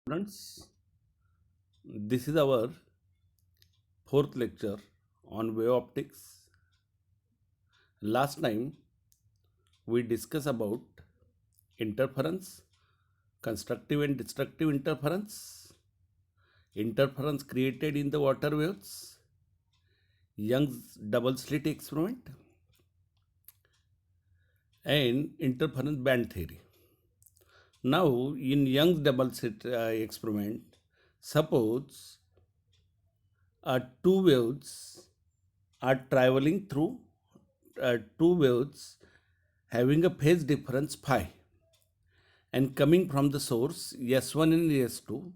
Students, this is our fourth lecture on wave optics. Last time we discussed about interference, constructive and destructive interference created in the water waves, Young's double slit experiment, and interference band theory. Now, in Young's double slit experiment, suppose two waves are traveling through two waves having a phase difference phi and coming from the source S1 and S2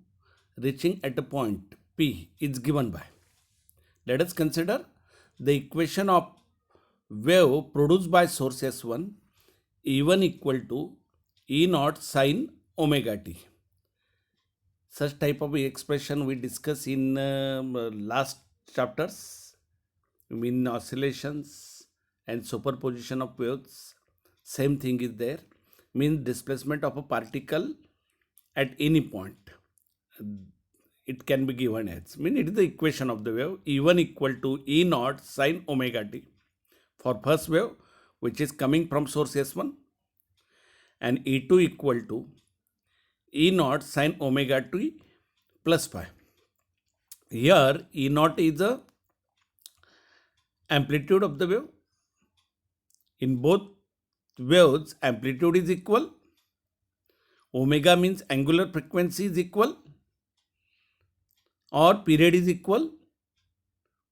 reaching at a point P is given by. Let us consider the equation of wave produced by source S1 E1 equal to E naught sine omega t. Such type of expression we discuss in last chapters, mean oscillations and superposition of waves. Same thing is there, means displacement of a particle at any point. It can be given as, mean it is the equation of the wave E1 equal to E naught sine omega t for first wave which is coming from source S1, and E2 equal to E naught sine omega t plus phi. Here E naught is the amplitude of the wave. In both waves amplitude is equal. Omega means angular frequency is equal or period is equal.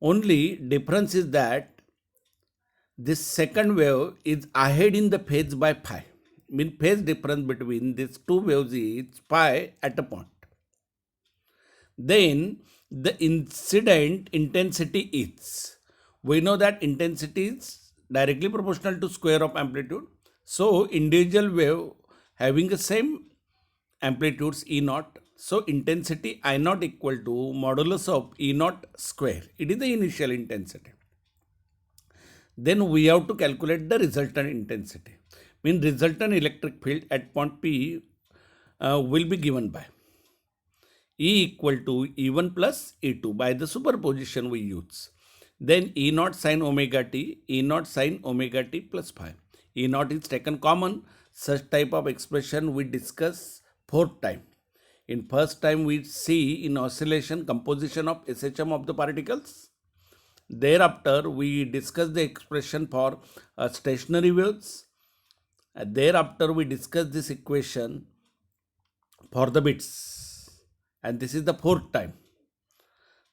Only difference is that this second wave is ahead in the phase by phi. Mean phase difference between these two waves is phi at a point. Then the incident intensity is, we know that intensity is directly proportional to square of amplitude. So individual wave having the same amplitudes E naught. So intensity I naught equal to modulus of E naught square. It is the initial intensity. Then we have to calculate the resultant intensity. Mean resultant electric field at point P will be given by E equal to E1 plus E2 by the superposition we use. Then E naught sine omega t, E naught sine omega t plus phi. E naught is taken common. Such type of expression we discuss fourth time. In first time we see in oscillation composition of SHM of the particles. Thereafter we discuss the expression for stationary waves. Thereafter we discuss this equation for the bits, and this is the fourth time.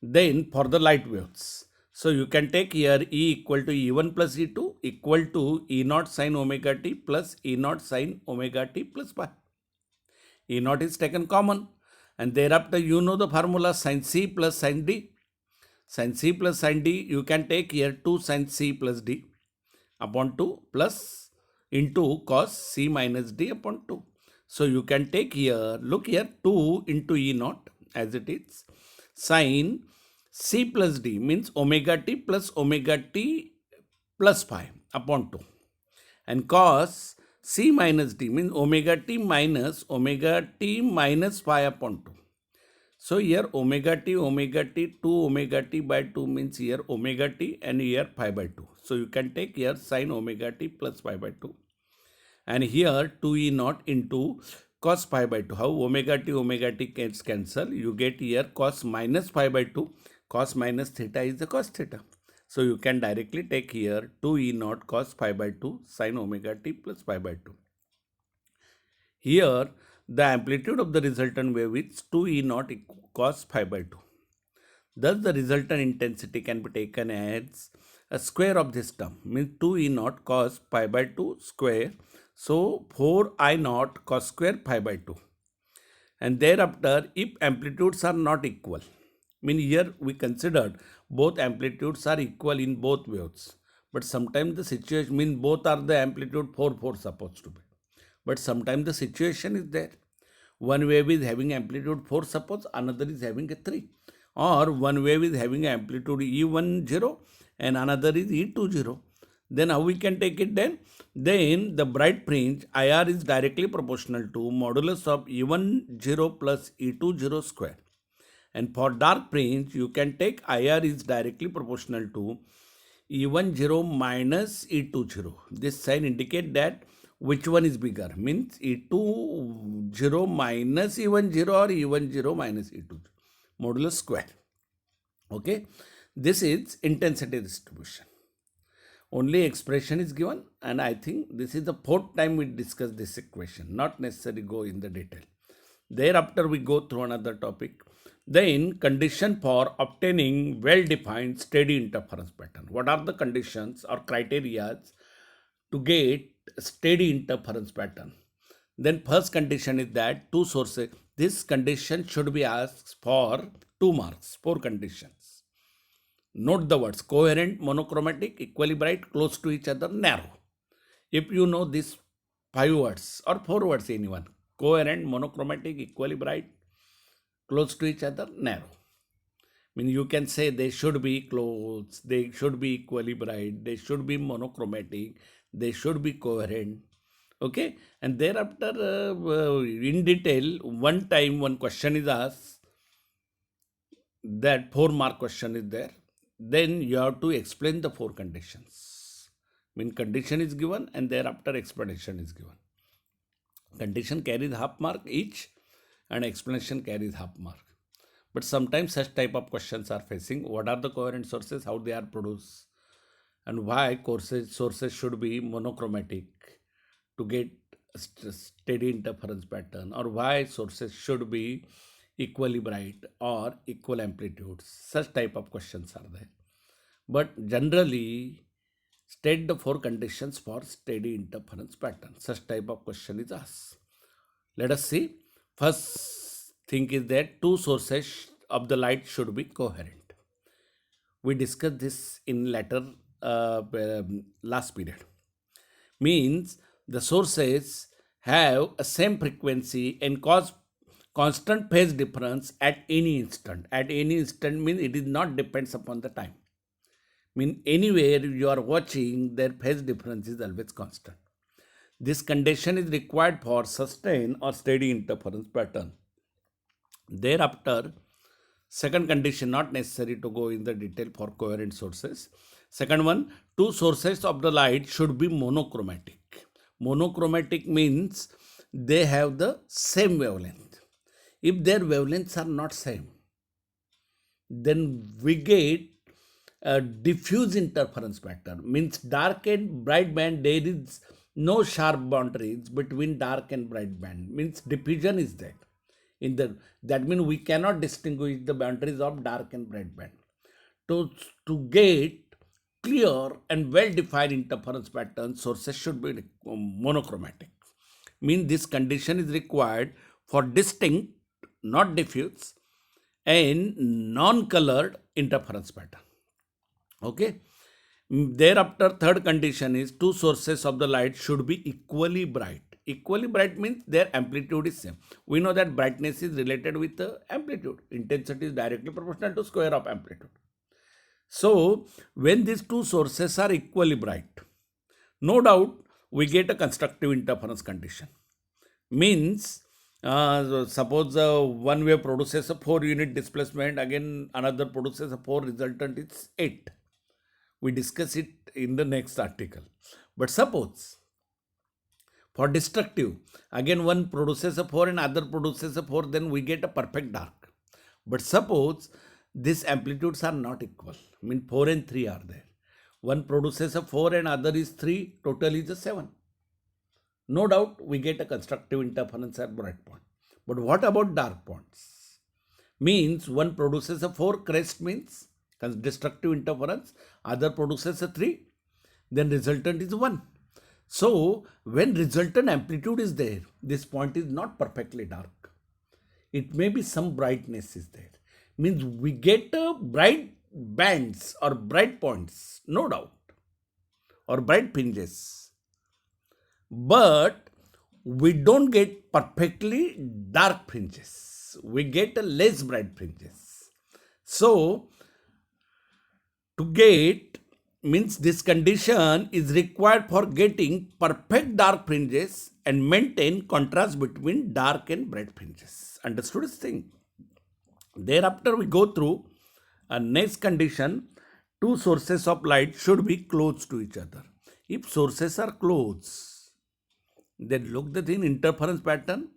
Then for the light waves, so you can take here E equal to E1 plus E2 equal to E naught sine omega t plus E naught sine omega t plus phi. E naught is taken common, and thereafter you know the formula sin C plus sin D. Sin C plus sin D you can take here 2 sin C plus D upon 2 plus into cos C minus D upon 2. So you can take here, look here, 2 into E naught as it is, sin C plus D means omega t plus phi upon 2, and cos C minus D means omega t minus phi upon 2. So here omega t, 2 omega t by 2 means here omega t and here phi by 2. So you can take here sin omega t plus phi by 2. And here 2e naught into cos phi by 2. How omega t gets cancel? You get here cos minus phi by 2. Cos minus theta is the cos theta. So you can directly take here 2e naught cos phi by 2 sin omega t plus phi by 2. Here the amplitude of the resultant wave is 2e naught cos phi by 2. Thus the resultant intensity can be taken as a square of this term, means 2e naught cos pi by 2 square. So 4i naught cos square pi by 2. And thereafter, if amplitudes are not equal, mean here we considered both amplitudes are equal in both waves. But sometimes the situation, mean both are the amplitude 4 supposed to be. But sometimes the situation is there. One wave is having amplitude 4 suppose, another is having a 3. Or one wave is having amplitude E1 0 and another is E2 0. Then how we can take it then? Then the bright fringe IR is directly proportional to modulus of E1 0 plus E2 0 square. And for dark fringe, you can take IR is directly proportional to E1 0 minus E2 0. This sign indicate that which one is bigger, means E2 0 minus E1 0 or E1 0 minus E2 0. Modulus square. Okay, this is intensity distribution. Only expression is given, and I think this is the fourth time we discuss this equation, not necessarily go in the detail. Thereafter, we go through another topic. Then, condition for obtaining well-defined steady interference pattern. What are the conditions or criteria to get steady interference pattern? Then, first condition is that two sources. This condition should be asked for 2 marks, 4 conditions. Note the words coherent, monochromatic, equally bright, close to each other, narrow. If you know these 5 words or 4 words, anyone, coherent, monochromatic, equally bright, close to each other, narrow. I mean, you can say they should be close, they should be equally bright, they should be monochromatic, they should be coherent. Okay, and thereafter, in detail, one time one question is asked, that 4-mark question is there. Then you have to explain the 4 conditions. I mean, condition is given and thereafter explanation is given. Condition carries half mark each and explanation carries half mark. But sometimes such type of questions are facing. What are the coherent sources, how they are produced, and why sources should be monochromatic to get a steady interference pattern, or why sources should be equally bright or equal amplitudes. Such type of questions are there. But generally, state the 4 conditions for steady interference pattern. Such type of question is asked. Let us see. First thing is that 2 sources of the light should be coherent. We discussed this in later last period. Means the sources have a same frequency and cause constant phase difference at any instant. At any instant means it is not depends upon the time. Mean anywhere you are watching, their phase difference is always constant. This condition is required for sustained or steady interference pattern. Thereafter, second condition, not necessary to go in the detail for coherent sources. Second one, 2 sources of the light should be monochromatic. Monochromatic means they have the same wavelength. If their wavelengths are not same, then we get a diffuse interference pattern. Means dark and bright band, there is no sharp boundaries between dark and bright band. Means diffusion is there. That means we cannot distinguish the boundaries of dark and bright band. To get clear and well-defined interference pattern, sources should be monochromatic. Means this condition is required for distinct, not diffuse, and non-colored interference pattern. Okay. Thereafter, third condition is 2 sources of the light should be equally bright. Equally bright means their amplitude is same. We know that brightness is related with the amplitude. Intensity is directly proportional to square of amplitude. So, when these 2 sources are equally bright, no doubt we get a constructive interference condition. Means, suppose one wave produces a 4 unit displacement, again another produces a 4, resultant is 8. We discuss it in the next article. But suppose for destructive, again one produces a 4 and other produces a 4, then we get a perfect dark. But suppose these amplitudes are not equal. I mean 4 and 3 are there. One produces a 4 and other is 3, total is a 7. No doubt we get a constructive interference at bright point. But what about dark points? Means one produces a 4, crest means destructive interference, other produces a 3, then resultant is 1. So, when resultant amplitude is there, this point is not perfectly dark. It may be some brightness is there. Means we get bright bands or bright points, no doubt, or bright fringes. But we don't get perfectly dark fringes. We get a less bright fringes. So, to get means this condition is required for getting perfect dark fringes and maintain contrast between dark and bright fringes. Understood this thing? Thereafter, we go through a next condition. Two sources of light should be close to each other. If sources are close, then look the thing interference pattern,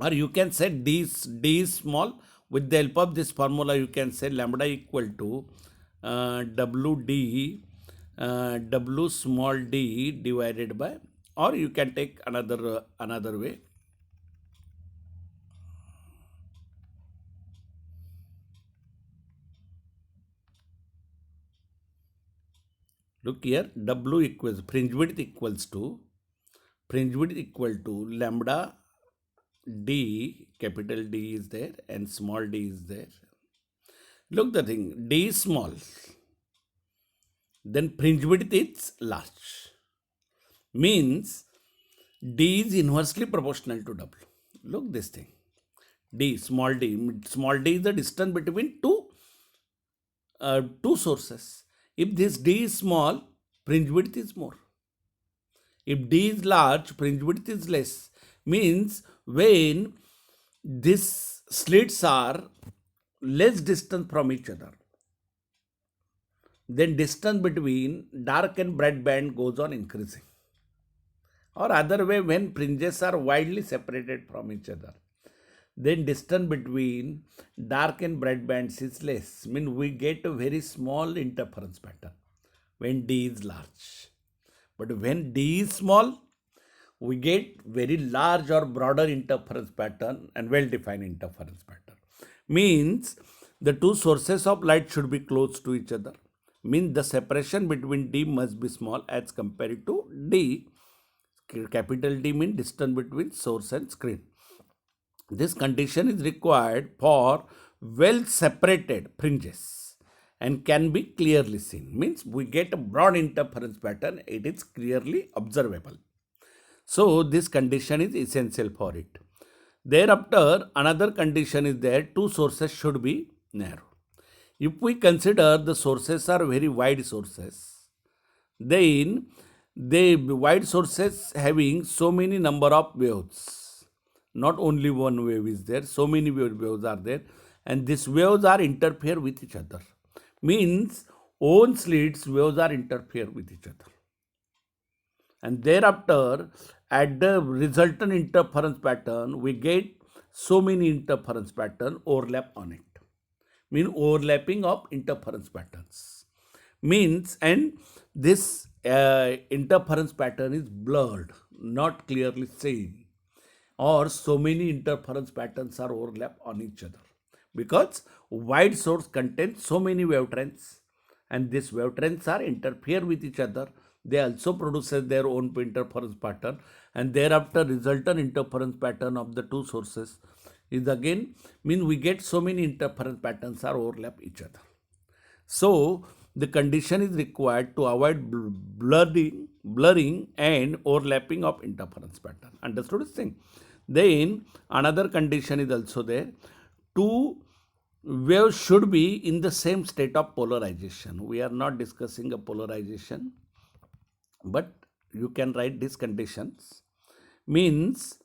or you can say d is small. With the help of this formula, you can say lambda equal to WD W small d divided by, or you can take another way. Look here, W equals fringe width equal to lambda d, capital D is there and small d is there. Look the thing, d is small, then fringe width is large. Means d is inversely proportional to W. Look this thing, d, small d is the distance between two sources. If this d is small, fringe width is more. If d is large, fringe width is less. Means when these slits are less distance from each other, then distance between dark and bright band goes on increasing. Or other way, when fringes are widely separated from each other, then distance between dark and bright bands is less. Means we get a very small interference pattern when d is large. But when d is small, we get very large or broader interference pattern and well-defined interference pattern. Means the two sources of light should be close to each other. Means the separation between d must be small as compared to d. Capital D means distance between source and screen. This condition is required for well separated fringes and can be clearly seen. Means we get a broad interference pattern, it is clearly observable. So this condition is essential for it. Thereafter, another condition is there, two sources should be narrow. If we consider the sources are very wide sources, then the wide sources having so many number of waves, not only one wave is there, so many waves are there, and these waves are interfere with each other. Means own slits waves are interfere with each other. And thereafter, at the resultant interference pattern, we get so many interference pattern overlap on it. Mean overlapping of interference patterns. Means, and this interference pattern is blurred, not clearly seen, or so many interference patterns are overlap on each other, because wide source contains so many wavetrends, and these wavetrends are interfere with each other. They also produces their own interference pattern, and thereafter resultant interference pattern of the two sources is again, mean we get so many interference patterns are overlap each other. So the condition is required to avoid blurring and overlapping of interference pattern. Understood this thing? Then another condition is also there. Two waves should be in the same state of polarization. We are not discussing a polarization, but you can write these conditions. Means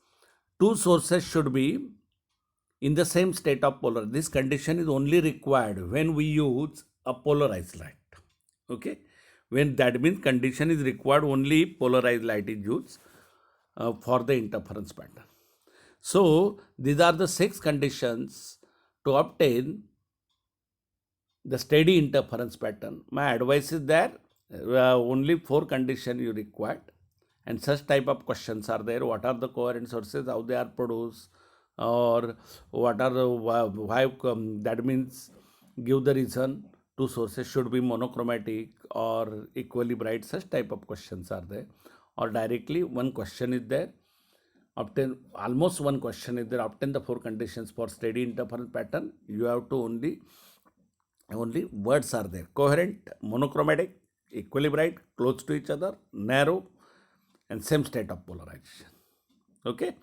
two sources should be in the same state of polarity. This condition is only required when we use a polarized light. Okay, when that means condition is required, only polarized light is used for the interference pattern. So these are the 6 conditions to obtain the steady interference pattern. My advice is that only 4 conditions you required, and such type of questions are there. What are the coherent sources, how they are produced, or what are the why that means give the reason two sources should be monochromatic or equally bright. Such type of questions are there, or directly one question is there, obtain almost one question is there, obtain the 4 conditions for steady interference pattern. You have to only words are there: coherent, monochromatic, equally bright, close to each other, narrow, and same state of polarization. Okay.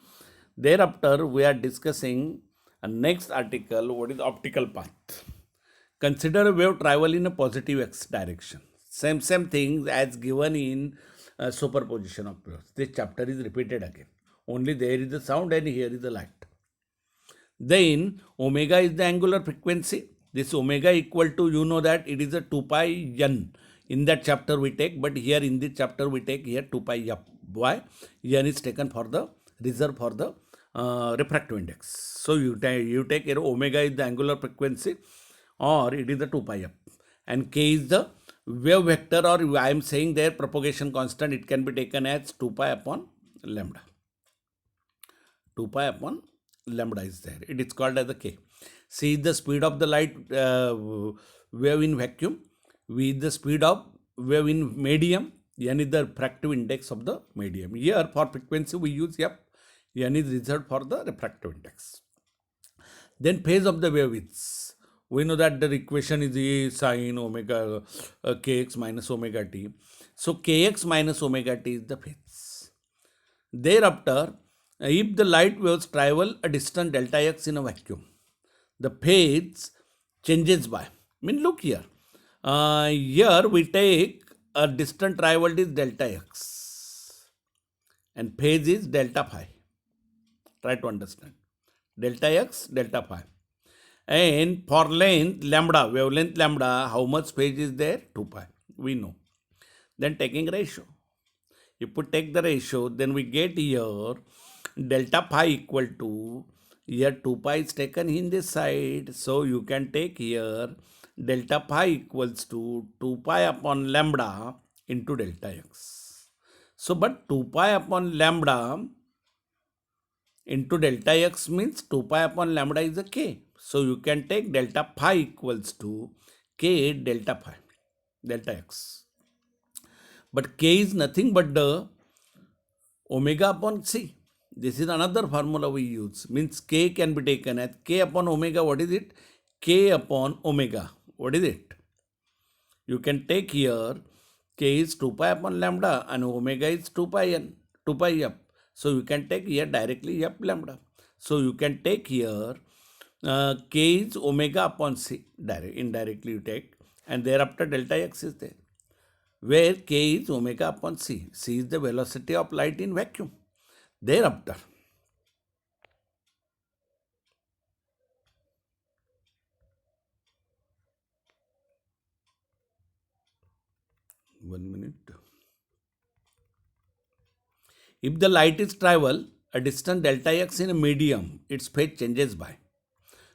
Thereafter, we are discussing a next article, what is optical path. Consider a wave travel in a positive x direction. Same thing as given in superposition of waves. This chapter is repeated again. Only there is the sound and here is the light. Then omega is the angular frequency. This omega equal to, you know that it is a 2 pi n. In that chapter we take, but here in this chapter we take here 2 pi f. Why? N is taken for the reserve for the refractive index. So you take here omega is the angular frequency, or it is the 2 pi f, and k is the wave vector, or I am saying there propagation constant. It can be taken as 2 pi upon lambda. 2 pi upon lambda is there. It is called as the k. C is the speed of the light wave in vacuum. V is the speed of wave in medium. N is the refractive index of the medium. Here for frequency we use f. N is reserved for the refractive index. Then phase of the wave is, we know that the equation is E sine omega kx minus omega t. So kx minus omega t is the phase. Thereafter, if the light waves travel a distance delta x in a vacuum, the phase changes by. Look here. Here we take a distance traveled is delta x, and phase is delta phi. Try to understand. Delta x, delta phi. And for length lambda, wavelength lambda, how much phase is there? 2 pi. We know. Then taking ratio. If we take the ratio, then we get here delta phi equal to, here 2 pi is taken in this side. So you can take here delta phi equals to 2 pi upon lambda into delta x. So but 2 pi upon lambda into delta x means 2 pi upon lambda is a k. So you can take delta phi equals to k delta phi, delta x. But k is nothing but the omega upon c. This is another formula we use. Means k can be taken as k upon omega. What is it? K upon omega. What is it? You can take here k is 2 pi upon lambda and omega is 2 pi n, 2 pi f. So you can take here directly f lambda. So you can take here k is omega upon c. Indirectly you take, and thereafter delta x is there, where k is omega upon c. C is the velocity of light in vacuum. Thereafter, one minute. If the light is travel a distance delta x in a medium, its phase changes by.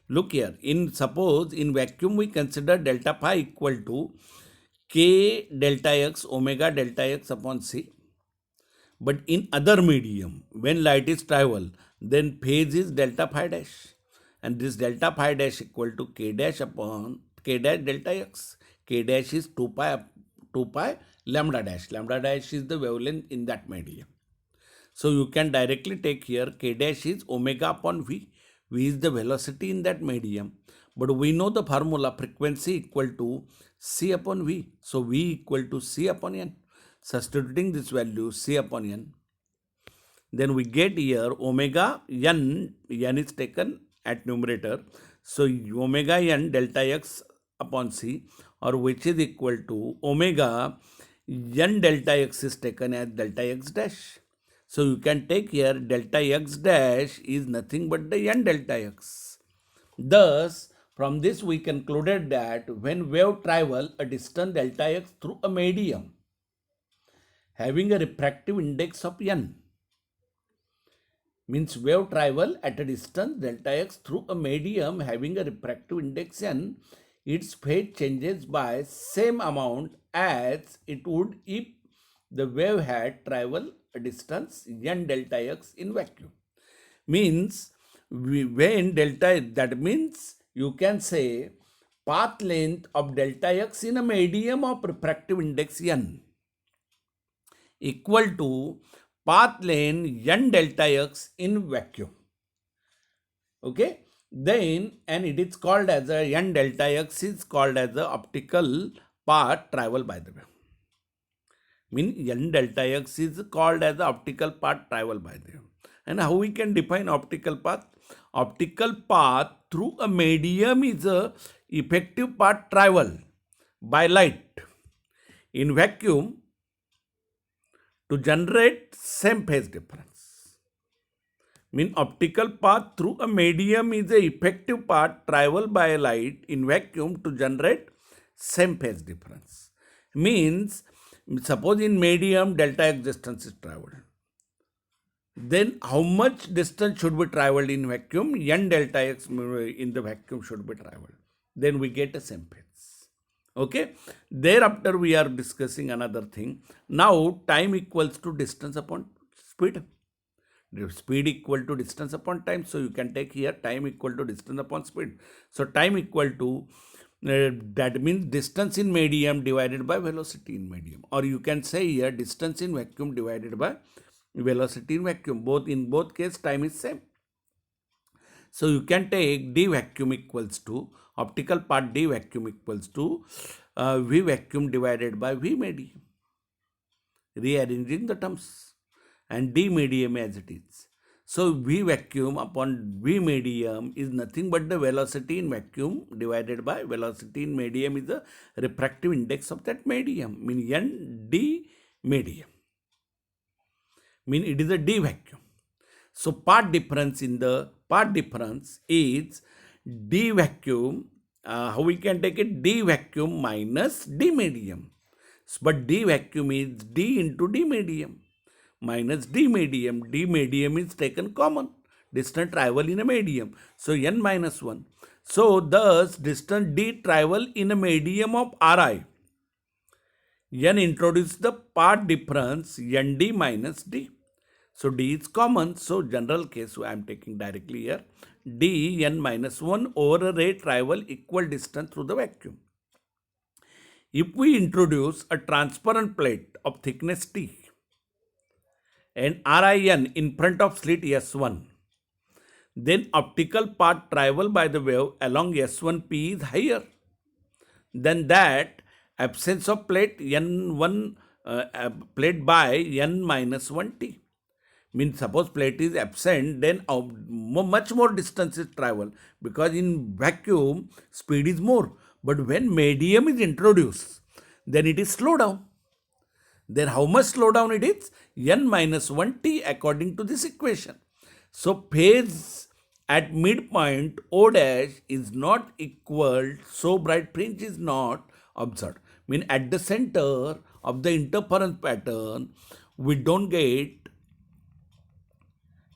Look here. Suppose in vacuum we consider delta phi equal to k delta x omega delta x upon c. But in other medium, when light is travel, then phase is delta phi dash, and this delta phi dash equal to k dash upon k dash delta x. K dash is 2 pi lambda dash. Lambda dash is the wavelength in that medium. So you can directly take here k dash is omega upon v. V is the velocity in that medium. But we know the formula frequency equal to c upon v. So v equal to c upon n. Substituting this value c upon n, then we get here omega n. N is taken at numerator. So omega n delta x upon c, or which is equal to omega n delta x is taken as delta x dash. So you can take here delta x dash is nothing but the n delta x. Thus, from this we concluded that when wave travel a distance delta x through a medium having a refractive index of n, means wave travel at a distance delta x through a medium having a refractive index n, its phase changes by same amount as it would if the wave had traveled a distance n delta x in vacuum. Means when delta, that means you can say path length of delta x in a medium of refractive index n equal to path length n delta x in vacuum. Okay, then, and it is called as a n delta x is called as the optical path traveled by the wave. Mean n delta x is called as the optical path traveled by the wave. And how we can define optical path? Optical path through a medium is a effective path travel by light in vacuum to generate same phase difference. Mean optical path through a medium is the effective path traveled by light in vacuum to generate same phase difference. Means suppose in medium delta x distance is traveled. Then how much distance should be traveled in vacuum? N delta x in the vacuum should be traveled. Then we get a same phase. Okay. Thereafter we are discussing another thing. Now time equals to distance upon speed. Speed equal to distance upon time. So you can take here time equal to distance upon speed. So time equal to that means distance in medium divided by velocity in medium. Or you can say here distance in vacuum divided by velocity in vacuum. In both case time is same. So you can take d vacuum equals to optical part d vacuum equals to v vacuum divided by v medium. Rearranging the terms. And d medium as it is. So v vacuum upon v medium is nothing but the velocity in vacuum divided by velocity in medium is the refractive index of that medium. Mean n d medium. Mean it is a d vacuum. So part difference is d vacuum. How we can take it? D vacuum minus d medium. But d vacuum is d into d medium. Minus d medium. D medium is taken common. Distance travel in a medium. So n minus 1. So thus distance d travel in a medium of Ri. N introduces the part difference nd minus d. So d is common. So general case I am taking directly here. D n minus 1 over a ray travel equal distance through the vacuum. If we introduce a transparent plate of thickness t and RIN in front of slit S1, then optical path traveled by the wave along S1P is higher than that absence of plate N1 plate by N minus 1T. Means suppose plate is absent, then much more distance is travel because in vacuum speed is more. But when medium is introduced, then it is slow down. Then how much slow down it is? N minus 1T according to this equation. So phase at midpoint O dash is not equal, so bright fringe is not observed. Mean at the center of the interference pattern, we don't get,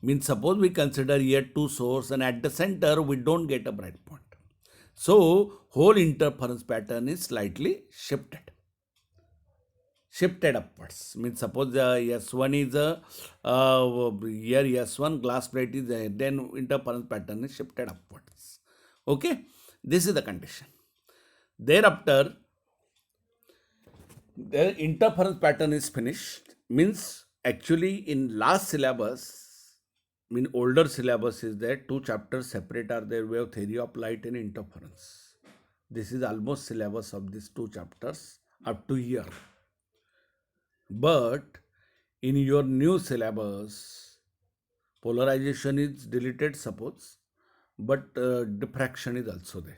means suppose we consider here two sources and at the center we don't get a bright point. So whole interference pattern is slightly shifted upwards. Means suppose S1 is here S1 glass plate is there, then interference pattern is shifted upwards. Okay, this is the condition. Thereafter, the interference pattern is finished. Means actually in last syllabus, older syllabus is there, 2 chapters separate are there, wave theory of light and interference. This is almost syllabus of these 2 chapters up to here. But in your new syllabus, polarization is deleted suppose, but diffraction is also there.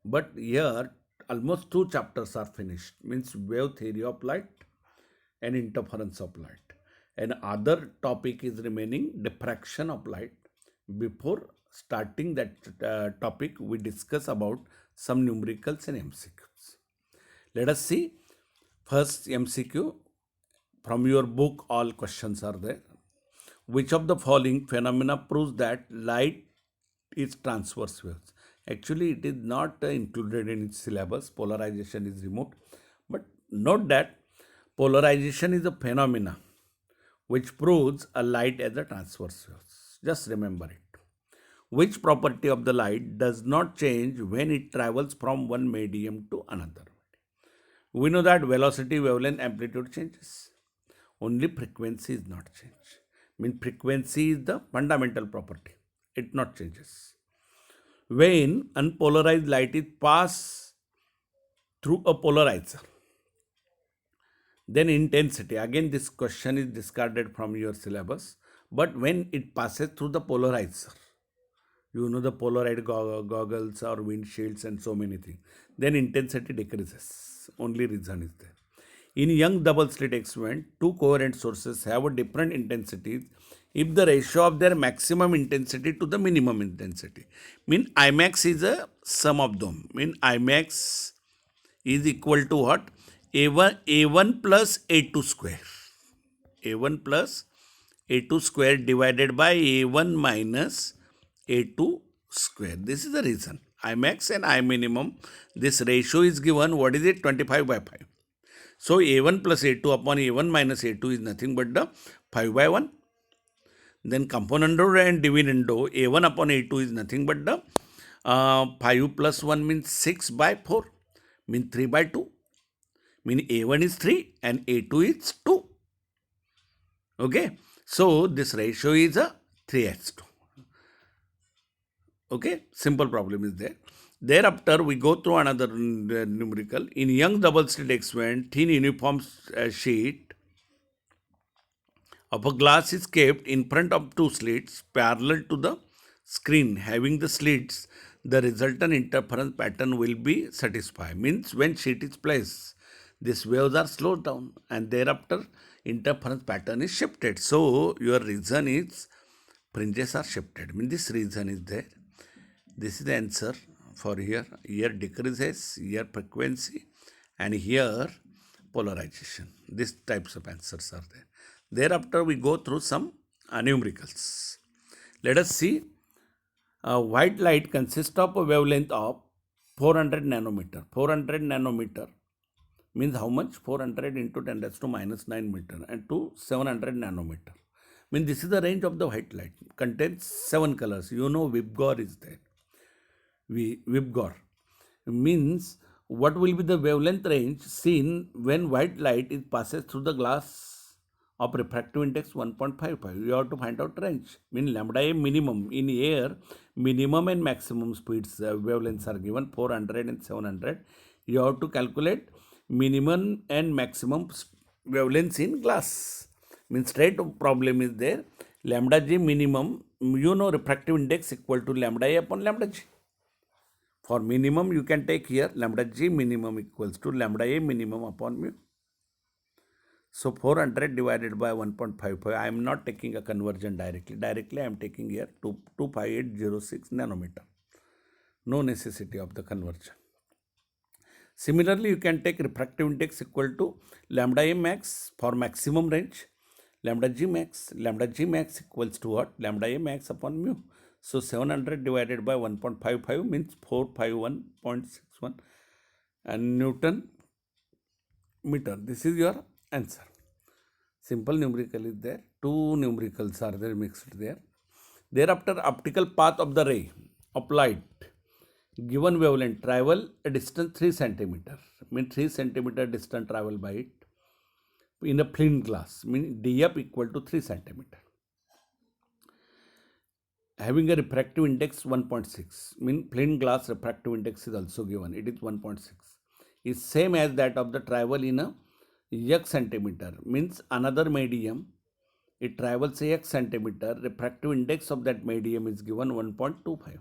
But here almost 2 chapters are finished, means wave theory of light and interference of light. And other topic is remaining, diffraction of light. Before starting that topic, we discuss about some numericals and MCQs. Let us see. First MCQ. From your book, all questions are there. Which of the following phenomena proves that light is transverse waves? Actually, it is not included in its syllabus. Polarization is removed. But note that polarization is a phenomena which proves a light as a transverse wave. Just remember it. Which property of the light does not change when it travels from one medium to another? We know that velocity, wavelength, amplitude changes. Only frequency is not changed. Mean frequency is the fundamental property. It not changes. When unpolarized light is passed through a polarizer, then intensity. Again, this question is discarded from your syllabus. But when it passes through the polarizer, you know the polarized goggles or windshields and so many things, then intensity decreases. Only reason is there. In young double slit experiment, two coherent sources have a different intensities if the ratio of their maximum intensity to the minimum intensity. Mean Imax is a sum of them. Mean Imax is equal to what? A1 plus A2 square. A1 plus A2 square divided by A1 minus A2 square. This is the reason. Imax and I minimum, this ratio is given, what is it? 25 by 5. So A1 plus A2 upon A1 minus A2 is nothing but the 5 by 1. Then componendo and dividendo, A1 upon A2 is nothing but the 5 plus 1 means 6 by 4, means 3 by 2. Mean A1 is 3 and A2 is 2. Okay. So this ratio is a 3:2. Okay. Simple problem is there. Thereafter, we go through another numerical. In young double slit experiment, thin uniform sheet of a glass is kept in front of two slits parallel to the screen. Having the slits, the resultant interference pattern will be satisfied. Means when sheet is placed, these waves are slowed down and thereafter interference pattern is shifted. So your reason is fringes are shifted. Means this reason is there. This is the answer for here. Here decreases, here frequency, and here polarization. These types of answers are there. Thereafter, we go through some numericals. Let us see. White light consists of a wavelength of 400 nanometer. 400 nanometer means how much? 400 into 10 raised to minus 9 meter and to 700 nanometer. Means this is the range of the white light. Contains 7 colors. You know VIBGOR is there. VIBGOR means what will be the wavelength range seen when white light is passes through the glass of refractive index 1.55. You have to find out range. Mean lambda A minimum in air, minimum and maximum speeds wavelengths are given 400 and 700. You have to calculate minimum and maximum wavelengths in glass. Means straight problem is there. Lambda G minimum, you know refractive index equal to lambda A upon lambda G. For minimum, you can take here lambda G minimum equals to lambda A minimum upon mu. So 400 divided by 1.55. I am not taking a conversion directly. Directly, I am taking here 25806 nanometer. No necessity of the conversion. Similarly, you can take refractive index equal to lambda A max for maximum range. Lambda G max. Lambda G max equals to what? Lambda A max upon mu. So 700 divided by 1.55 means 451.61 and Newton meter. This is your answer. Simple numerical is there. Two numericals are there mixed there. Thereafter, optical path of the ray of light given wavelength travel a distance 3 centimeter. Mean 3 centimeter distance travel by it in a plain glass. Mean df equal to 3 centimeter. Having a refractive index 1.6, mean plain glass refractive index is also given, it is 1.6, is same as that of the travel in a x centimeter, means another medium, it travels a x centimeter, refractive index of that medium is given 1.25,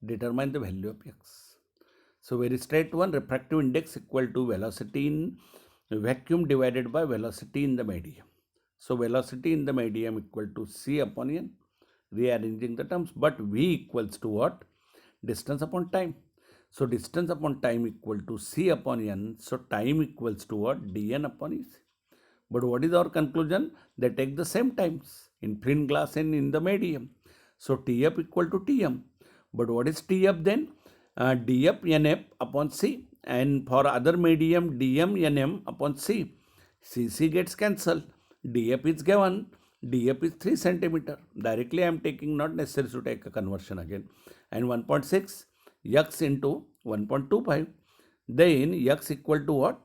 determine the value of x. So very straight one, refractive index equal to velocity in vacuum divided by velocity in the medium. So velocity in the medium equal to c upon n. Rearranging the terms, but v equals to what? Distance upon time. So distance upon time equal to c upon n. So time equals to what? dn upon e. But what is our conclusion? They take the same times in plain glass and in the medium. So tf equal to tm. But what is tf then? df nf upon c. And for other medium, dm nm upon c. cc gets cancelled. df is given. df is 3 centimeter. Directly I am taking, not necessary to take a conversion again. And 1.6 x into 1.25. Then x equal to what?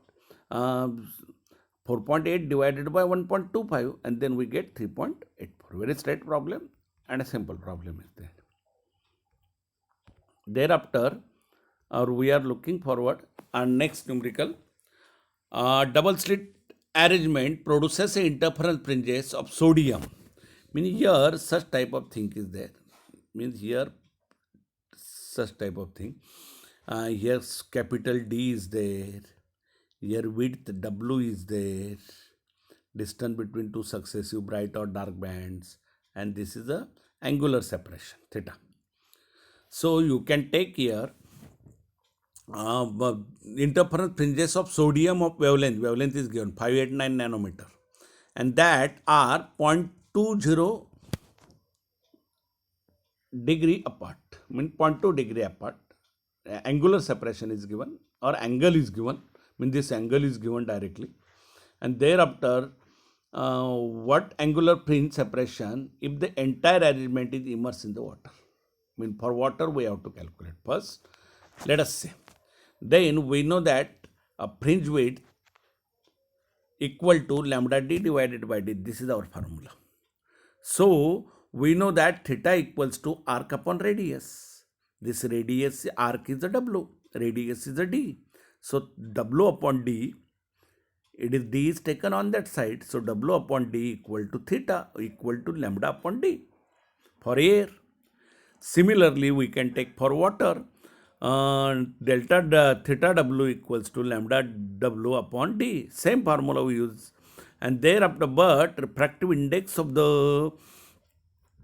4.8 divided by 1.25 and then we get 3.84. Very straight problem and a simple problem is there. Thereafter, we are looking forward and next numerical. Double slit arrangement produces interference fringes of sodium. Means here such type of thing is there. Means here such type of thing. Here capital D is there. Here width W is there, distance between two successive bright or dark bands, and this is the angular separation, theta. So you can take here interference fringes of sodium of wavelength is given 589 nanometer, and that are 0.20 degree apart, mean 0.2 degree apart. Angular separation is given or angle is given, mean this angle is given directly, and thereafter what angular fringe separation if the entire arrangement is immersed in the water. Mean for water we have to calculate first. Let us say, then we know that a fringe width equal to lambda d divided by d. This is our formula. So we know that theta equals to arc upon radius. This radius arc is a W, radius is a d. So W upon d, it is d is taken on that side. So W upon d equal to theta equal to lambda upon d for air. Similarly, we can take for water, delta theta W equals to lambda W upon d. Same formula we use. And thereafter, but refractive index of the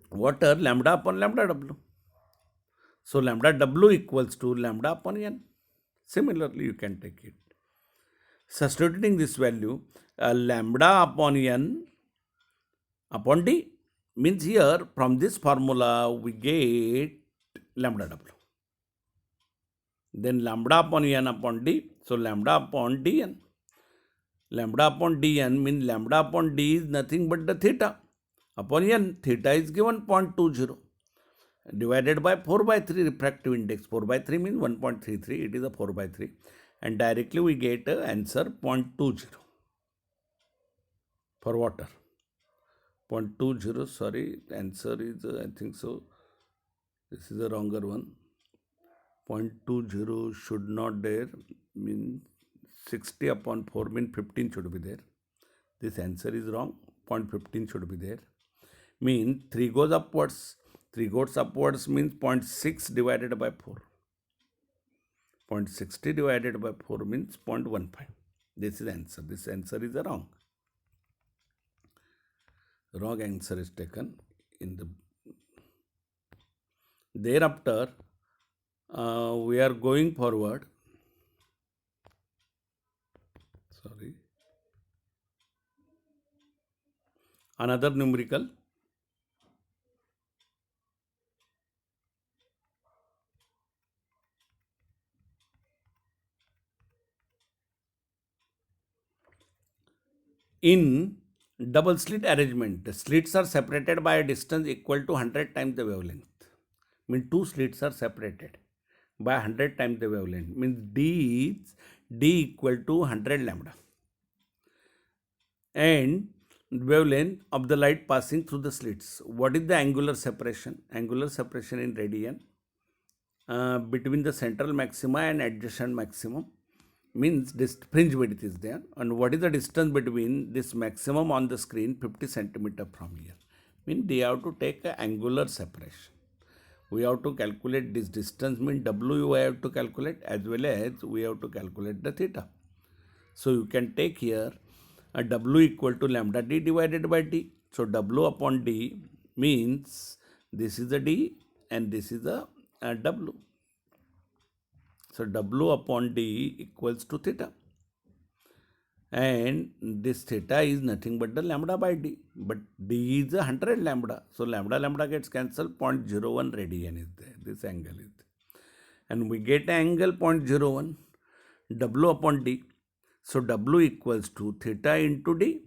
water, lambda upon lambda W. So lambda W equals to lambda upon n. Similarly, you can take it. Substituting this value, lambda upon n upon d means here from this formula we get lambda W. Then lambda upon n upon d. So lambda upon dn. Lambda upon dn means lambda upon d is nothing but the theta. Upon n, theta is given 0.20 divided by 4 by 3 refractive index. 4 by 3 means 1.33. It is a 4 by 3. And directly we get answer 0.20 for water. 0.20, sorry, answer is, I think so, this is a wronger one. 0.20 should not there, mean 60 upon 4 mean 15 should be there. This answer is wrong, 0.15 should be there. Mean 3 goes upwards. 3 goes upwards means 0.6 divided by 4. 0.60 divided by 4 means 0.15. This is answer. This answer is wrong. Wrong answer is taken in the. Thereafter, we are going forward. Sorry. Another numerical. In double slit arrangement, the slits are separated by a distance equal to 100 times the wavelength. Means two slits are separated by 100 times the wavelength. Means d is d equal to 100 lambda. And wavelength of the light passing through the slits. What is the angular separation? Angular separation in radian between the central maxima and adjacent maximum. Means this fringe width is there, and what is the distance between this maximum on the screen 50 centimeter from here. Means they have to take an angular separation. We have to calculate this distance, mean W we have to calculate, as well as we have to calculate the theta. So you can take here a W equal to lambda d divided by d. So W upon d means this is the d and this is the W. So W upon d equals to theta. And this theta is nothing but the lambda by d. But d is 100 lambda. So lambda gets cancelled. 0.01 radian is there. This angle is there. And we get angle 0.01 W upon d. So W equals to theta into d.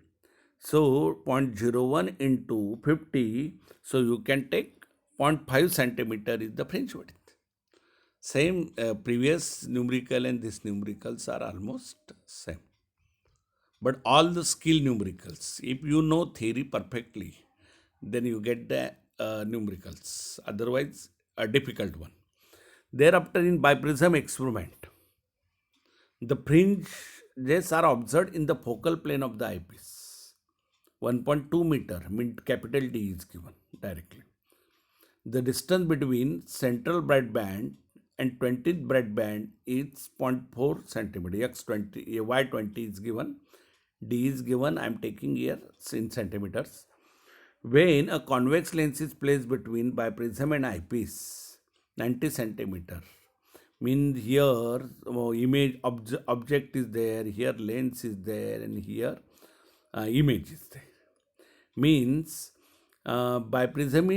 So 0.01 into 50. So you can take 0.5 centimeter is the fringe width. Same previous numerical and this numericals are almost same. But all the skill numericals, if you know theory perfectly, then you get the numericals. Otherwise, a difficult one. Thereafter, in biprism experiment, the fringes are observed in the focal plane of the eyepiece. 1.2 meter, mean capital D is given directly. The distance between central bright band and 20th breadband is 0.4 centimeter. X20, Y20 is given. D is given. I am taking here in centimeters. When a convex lens is placed between biprism and eyepiece, 90 centimeter, means here image object is there, here lens is there, and here image is there. Means biprism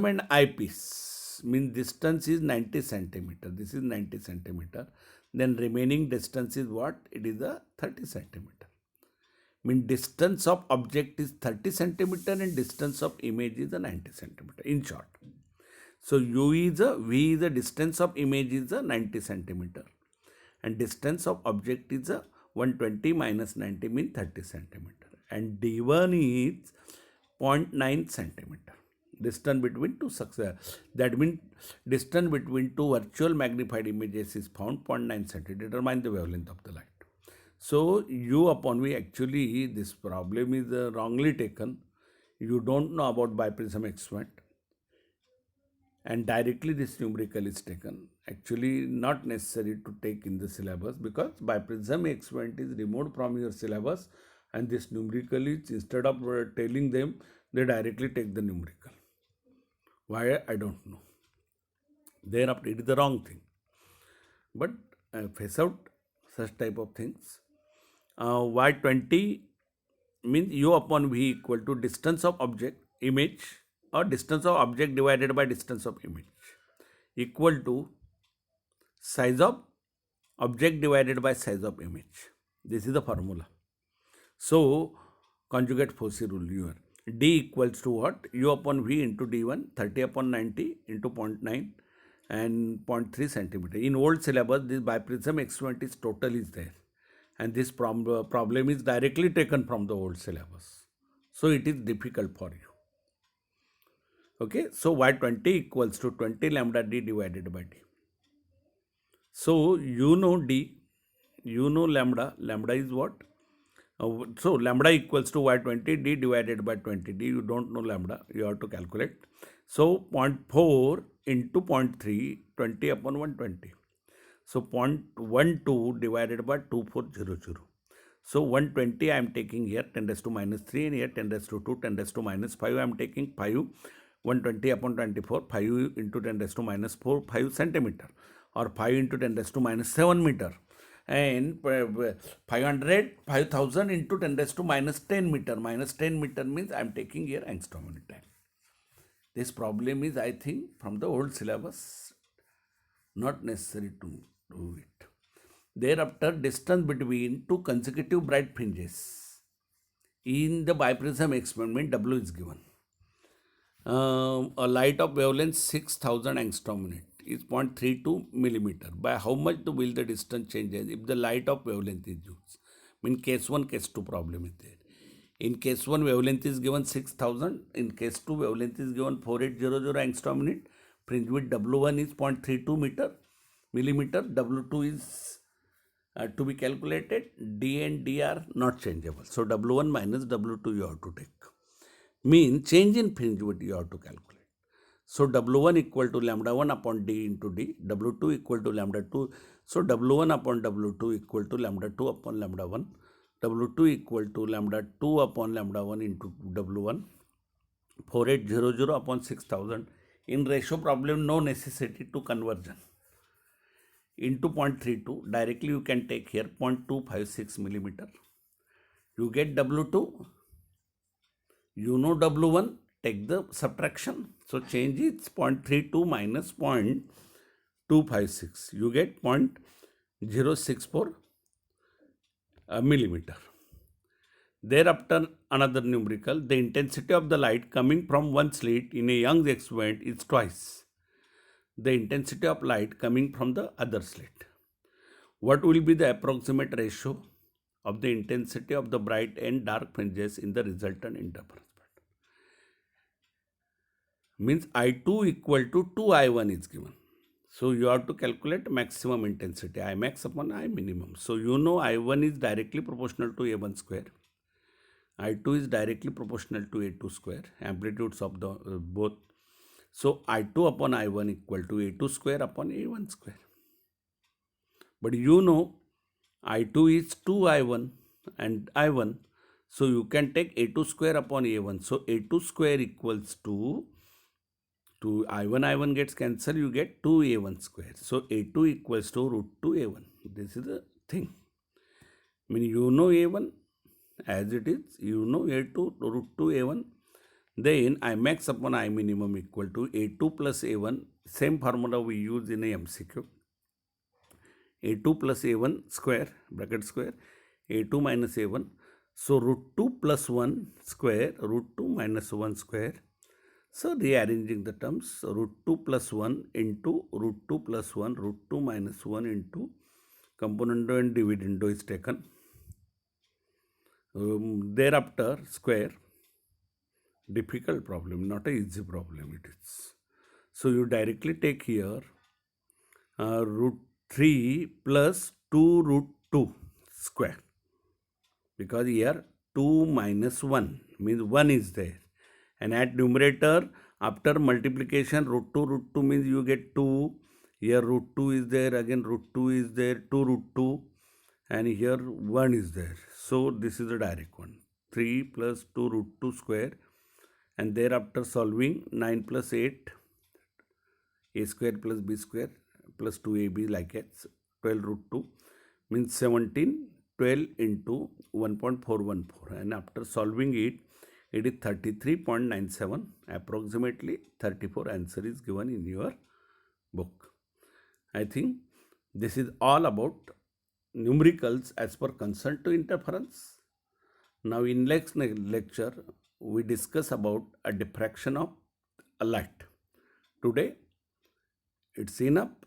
and eyepiece means distance is 90 centimeter. This is 90 centimeter. Then remaining distance is what? It is a 30 centimeter. Mean distance of object is 30 centimeter and distance of image is a 90 centimeter. In short, so V is the distance of image is a 90 centimeter, and distance of object is a 120 minus 90 means 30 centimeter, and D1 is 0.9 centimeter. Distance between two success, that means distance between two virtual magnified images is found 0.9 centimeter. Determine the wavelength of the light. So U upon V, actually this problem is wrongly taken. You don't know about biprism experiment, and directly this numerical is taken. Actually not necessary to take in the syllabus, because biprism experiment is removed from your syllabus, and this numerical is, instead of telling them, they directly take the numerical. Why, I don't know. Thereafter it is the wrong thing. But face out such type of things. Y20 means U upon V equal to distance of object image, or distance of object divided by distance of image, equal to size of object divided by size of image. This is the formula. So conjugate Fourier rule here. D equals to what? U upon V into D1, 30 upon 90 into 0.9 and 0.3 centimeter. In old syllabus, this biprism experiment is total is there, and this problem is directly taken from the old syllabus. So it is difficult for you. Okay, so Y20 equals to 20 lambda D divided by D. So you know D, you know lambda. Lambda is what? So lambda equals to Y20 D divided by 20 D. You don't know lambda, you have to calculate. So 0.4 into 0.3, 20 upon 120. So 0.12 divided by 2400. So 120 I am taking here 10 raised to minus 3, and here 10 raised to 2, 10 raised to minus 5. I am taking 5. 120 upon 24, 5 into 10 raised to minus 4, 5 centimeter, or 5 into 10 raised to minus 7 meter. And 5,000 into 10 raised to minus 10 meter. Minus 10 meter means I am taking here angstrom unit time. This problem is, I think, from the old syllabus, not necessary to do it. Thereafter, distance between two consecutive bright fringes. In the biprism experiment, W is given. A light of wavelength 6000 angstrom unit is 0.32 millimeter. By how much will the distance changes if the light of wavelength is used? In case 1, case 2 problem is there. In case 1, wavelength is given 6000. In case 2, wavelength is given 4800 angstrom unit. Fringe width W1 is 0.32 millimeter. W2 is to be calculated. D and D are not changeable. So W1 minus W2 you have to take. Mean change in fringe width you have to calculate. So W1 equal to lambda 1 upon D into D. W2 equal to lambda 2. So W1 upon W2 equal to lambda 2 upon lambda 1. W2 equal to lambda 2 upon lambda 1 into W1. 4800 upon 6000. In ratio problem, no necessity to conversion. Into 0.32. Directly you can take here 0.256 millimeter. You get W2. You know W1. Take the subtraction. So change is 0.32 minus 0.256. You get 0.064 millimeter. Thereafter, another numerical. The intensity of the light coming from one slit in a Young's experiment is twice the intensity of light coming from the other slit. What will be the approximate ratio of the intensity of the bright and dark fringes in the resultant interference pattern? Means I2 equal to 2I1 is given. So you have to calculate maximum intensity, I max upon I minimum. So you know I1 is directly proportional to A1 square. I2 is directly proportional to A2 square, amplitudes of the both. So I2 upon I1 equal to A2 square upon A1 square. But you know I2 is 2I1 and I1. So you can take A2 square upon A1. So A2 square equals to I1 gets cancelled, you get 2A1 square. So A2 equals to root 2A1. This is the thing. I mean, you know A1 as it is, you know A2 root 2A1. Then I max upon I minimum equal to A2 plus A1. Same formula we use in a MCQ. A2 plus A1 square, bracket square, A2 minus A1. So root 2 plus 1 square, root 2 minus 1 square. So rearranging the terms, root 2 plus 1 into root 2 plus 1, root 2 minus 1 into componendo and dividendo is taken. Thereafter square, difficult problem, not an easy problem it is. So you directly take here root 3 plus 2 root 2 square, because here 2 minus 1 means 1 is there, and at numerator after multiplication root 2 means you get 2. Here root 2 is there, again root 2 is there, 2 root 2, and here 1 is there. So this is the direct one, 3 plus 2 root 2 square, and thereafter solving 9 plus 8, a square plus b square plus 2ab like x, 12 root 2 means 17, 12 into 1.414, and after solving it, it is 33.97, approximately 34 answer is given in your book. I think this is all about numericals as per constant to interference. Now in next lecture, we discuss about a diffraction of a light. Today, it's enough.